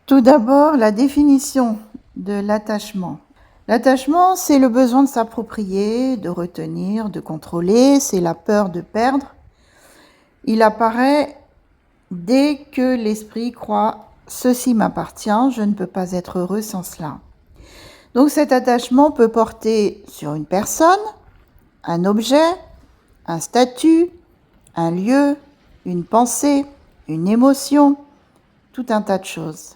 Tout d'abord, la définition de l'attachement. L'attachement, c'est le besoin de s'approprier, de retenir, de contrôler, c'est la peur de perdre. Il apparaît dès que l'esprit croit « ceci m'appartient, je ne peux pas être heureux sans cela ». Donc cet attachement peut porter sur une personne, un objet, un statut, un lieu, une pensée, une émotion, tout un tas de choses.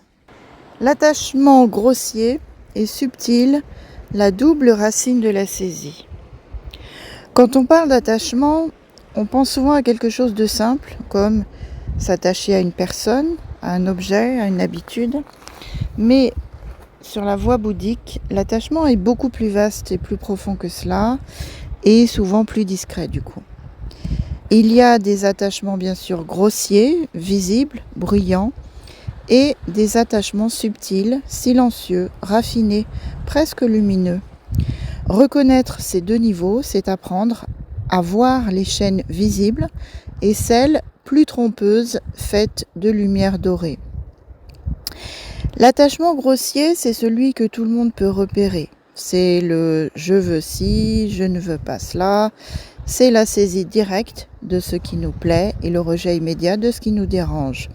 L'attachement grossier est subtil, la double racine de la saisie. Quand on parle d'attachement, on pense souvent à quelque chose de simple, comme s'attacher à une personne, à un objet, à une habitude. Mais sur la voie bouddhique, l'attachement est beaucoup plus vaste et plus profond que cela, et souvent plus discret du coup. Il y a des attachements bien sûr grossiers, visibles, bruyants, et des attachements subtils, silencieux, raffinés, presque lumineux. Reconnaître ces deux niveaux, c'est apprendre à voir les chaînes visibles et celles plus trompeuses faites de lumière dorée. L'attachement grossier, c'est celui que tout le monde peut repérer. C'est le « je veux ci, je ne veux pas cela ». C'est la saisie directe de ce qui nous plaît et le rejet immédiat de ce qui nous dérange.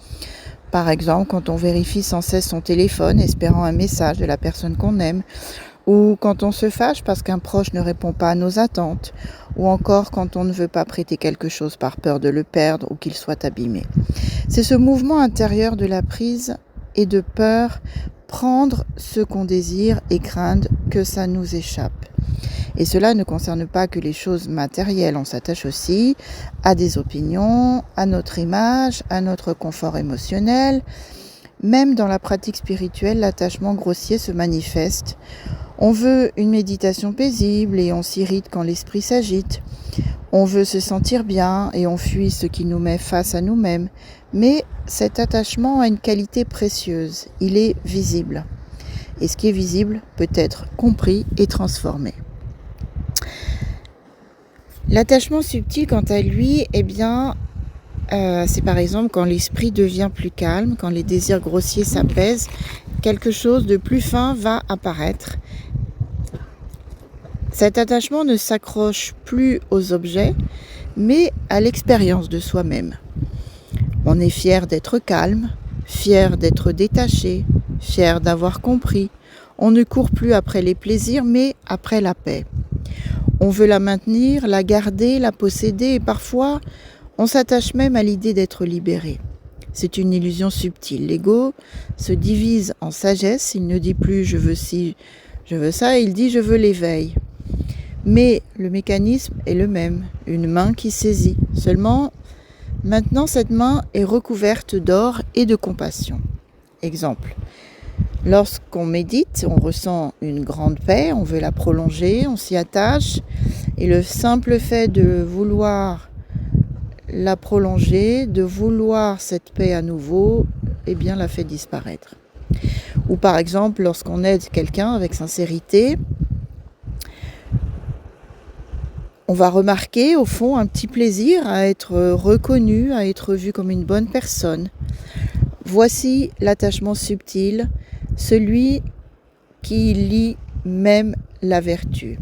Par exemple, quand on vérifie sans cesse son téléphone, espérant un message de la personne qu'on aime, ou quand on se fâche parce qu'un proche ne répond pas à nos attentes, ou encore quand on ne veut pas prêter quelque chose par peur de le perdre ou qu'il soit abîmé. C'est ce mouvement intérieur de la prise et de peur, prendre ce qu'on désire et craindre que ça nous échappe. Et cela ne concerne pas que les choses matérielles, on s'attache aussi à des opinions, à notre image, à notre confort émotionnel. Même dans la pratique spirituelle, l'attachement grossier se manifeste. On veut une méditation paisible et on s'irrite quand l'esprit s'agite. On veut se sentir bien et on fuit ce qui nous met face à nous-mêmes. Mais cet attachement a une qualité précieuse, il est visible. Et ce qui est visible peut être compris et transformé. L'attachement subtil, quant à lui, c'est par exemple quand l'esprit devient plus calme, quand les désirs grossiers s'apaisent, quelque chose de plus fin va apparaître. Cet attachement ne s'accroche plus aux objets, mais à l'expérience de soi-même. On est fier d'être calme, fier d'être détaché, fier d'avoir compris. On ne court plus après les plaisirs, mais après la paix. On veut la maintenir, la garder, la posséder et parfois on s'attache même à l'idée d'être libéré. C'est une illusion subtile. L'ego se divise en sagesse, il ne dit plus je veux ci, je veux ça, il dit je veux l'éveil. Mais le mécanisme est le même, une main qui saisit. Seulement, maintenant cette main est recouverte d'or et de compassion. Exemple. Lorsqu'on médite, on ressent une grande paix, on veut la prolonger, on s'y attache. Et le simple fait de vouloir la prolonger, de vouloir cette paix à nouveau, la fait disparaître. Ou par exemple, lorsqu'on aide quelqu'un avec sincérité, on va remarquer au fond un petit plaisir à être reconnu, à être vu comme une bonne personne. Voici l'attachement subtil, celui qui lie même la vertu.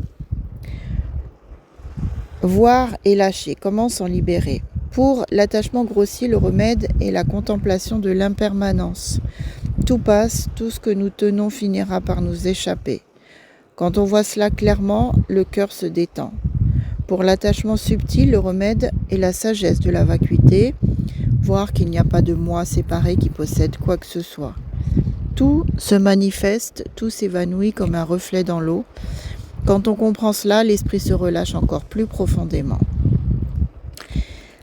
Voir et lâcher, comment s'en libérer? Pour l'attachement grossier, le remède est la contemplation de l'impermanence. Tout passe, tout ce que nous tenons finira par nous échapper. Quand on voit cela clairement, le cœur se détend. Pour l'attachement subtil, le remède est la sagesse de la vacuité, voir qu'il n'y a pas de moi séparé qui possède quoi que ce soit. Tout se manifeste, tout s'évanouit comme un reflet dans l'eau. Quand on comprend cela, l'esprit se relâche encore plus profondément.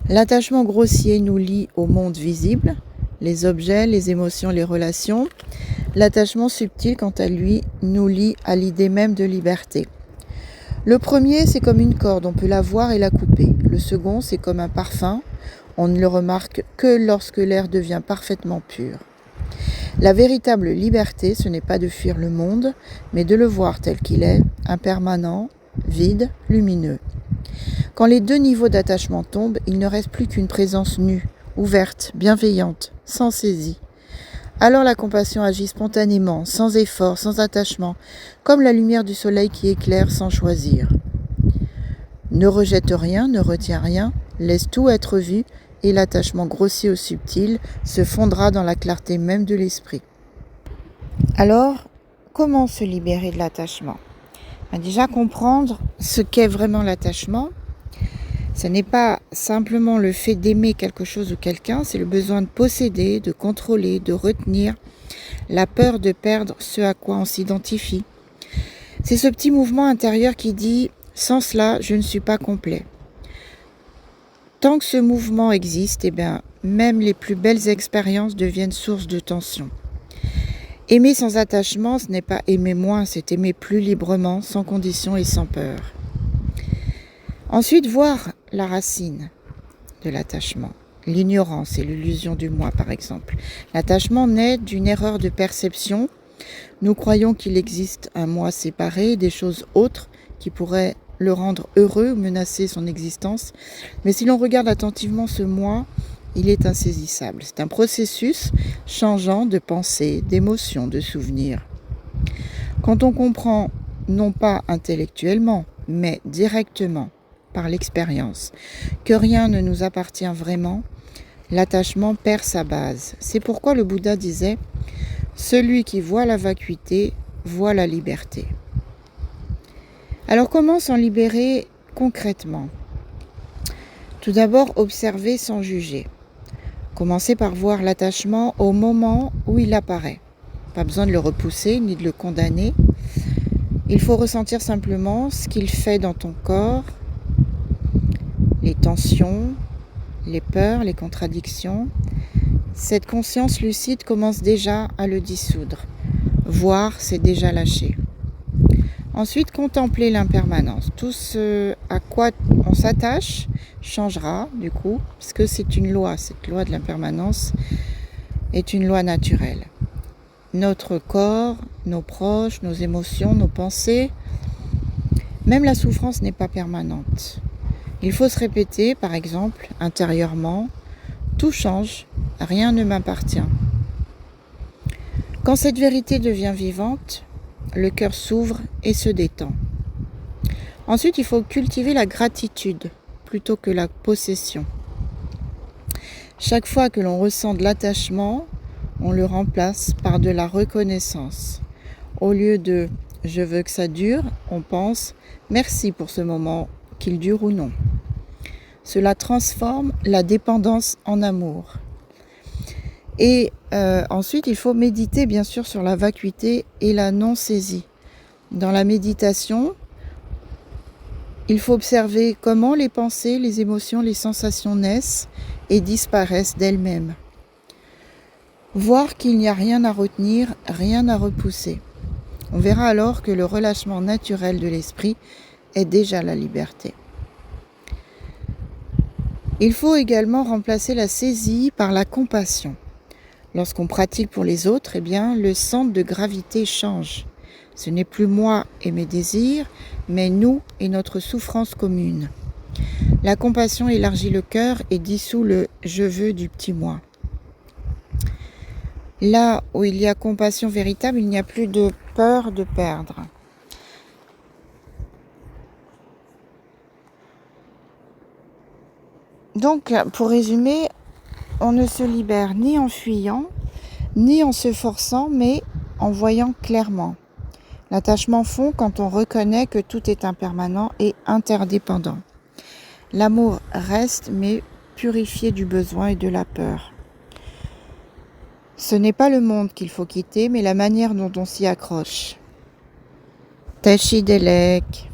L'attachement grossier nous lie au monde visible, les objets, les émotions, les relations. L'attachement subtil, quant à lui, nous lie à l'idée même de liberté. Le premier, c'est comme une corde, on peut la voir et la couper. Le second, c'est comme un parfum, on ne le remarque que lorsque l'air devient parfaitement pur. La véritable liberté, ce n'est pas de fuir le monde, mais de le voir tel qu'il est, impermanent, vide, lumineux. Quand les deux niveaux d'attachement tombent, il ne reste plus qu'une présence nue, ouverte, bienveillante, sans saisie. Alors la compassion agit spontanément, sans effort, sans attachement, comme la lumière du soleil qui éclaire sans choisir. Ne rejette rien, ne retient rien, laisse tout être vu, et l'attachement grossier ou subtil se fondra dans la clarté même de l'esprit. Alors, comment se libérer de l'attachement ? Déjà comprendre ce qu'est vraiment l'attachement. Ce n'est pas simplement le fait d'aimer quelque chose ou quelqu'un, c'est le besoin de posséder, de contrôler, de retenir, la peur de perdre ce à quoi on s'identifie. C'est ce petit mouvement intérieur qui dit « sans cela, je ne suis pas complet ». Tant que ce mouvement existe, même les plus belles expériences deviennent source de tension. Aimer sans attachement, ce n'est pas aimer moins, c'est aimer plus librement, sans condition et sans peur. Ensuite, voir la racine de l'attachement, l'ignorance et l'illusion du moi, par exemple. L'attachement naît d'une erreur de perception. Nous croyons qu'il existe un moi séparé, des choses autres qui pourraient le rendre heureux ou menacer son existence. Mais si l'on regarde attentivement ce moi, il est insaisissable. C'est un processus changeant de pensée, d'émotions, de souvenirs. Quand on comprend, non pas intellectuellement, mais directement, par l'expérience, que rien ne nous appartient vraiment, l'attachement perd sa base. C'est pourquoi le Bouddha disait « Celui qui voit la vacuité voit la liberté ». Alors comment s'en libérer concrètement ? Tout d'abord, observer sans juger. Commencez par voir l'attachement au moment où il apparaît. Pas besoin de le repousser ni de le condamner. Il faut ressentir simplement ce qu'il fait dans ton corps, les tensions, les peurs, les contradictions. Cette conscience lucide commence déjà à le dissoudre. Voir, c'est déjà lâcher. Ensuite, contempler l'impermanence. Tout ce à quoi on s'attache changera, du coup, parce que c'est une loi. Cette loi de l'impermanence est une loi naturelle. Notre corps, nos proches, nos émotions, nos pensées, même la souffrance n'est pas permanente. Il faut se répéter, par exemple, intérieurement, tout change, rien ne m'appartient. Quand cette vérité devient vivante, le cœur s'ouvre et se détend. Ensuite, il faut cultiver la gratitude plutôt que la possession. Chaque fois que l'on ressent de l'attachement, on le remplace par de la reconnaissance. Au lieu de « je veux que ça dure », on pense « merci pour ce moment, qu'il dure ou non ». Cela transforme la dépendance en amour. Et ensuite, il faut méditer bien sûr sur la vacuité et la non-saisie. Dans la méditation, il faut observer comment les pensées, les émotions, les sensations naissent et disparaissent d'elles-mêmes. Voir qu'il n'y a rien à retenir, rien à repousser. On verra alors que le relâchement naturel de l'esprit est déjà la liberté. Il faut également remplacer la saisie par la compassion. Lorsqu'on pratique pour les autres, le centre de gravité change. Ce n'est plus moi et mes désirs, mais nous et notre souffrance commune. La compassion élargit le cœur et dissout le « je veux » du petit moi. Là où il y a compassion véritable, il n'y a plus de peur de perdre. Donc, pour résumer, on ne se libère ni en fuyant, ni en se forçant, mais en voyant clairement. L'attachement fond quand on reconnaît que tout est impermanent et interdépendant. L'amour reste, mais purifié du besoin et de la peur. Ce n'est pas le monde qu'il faut quitter, mais la manière dont on s'y accroche. Tashi Delek.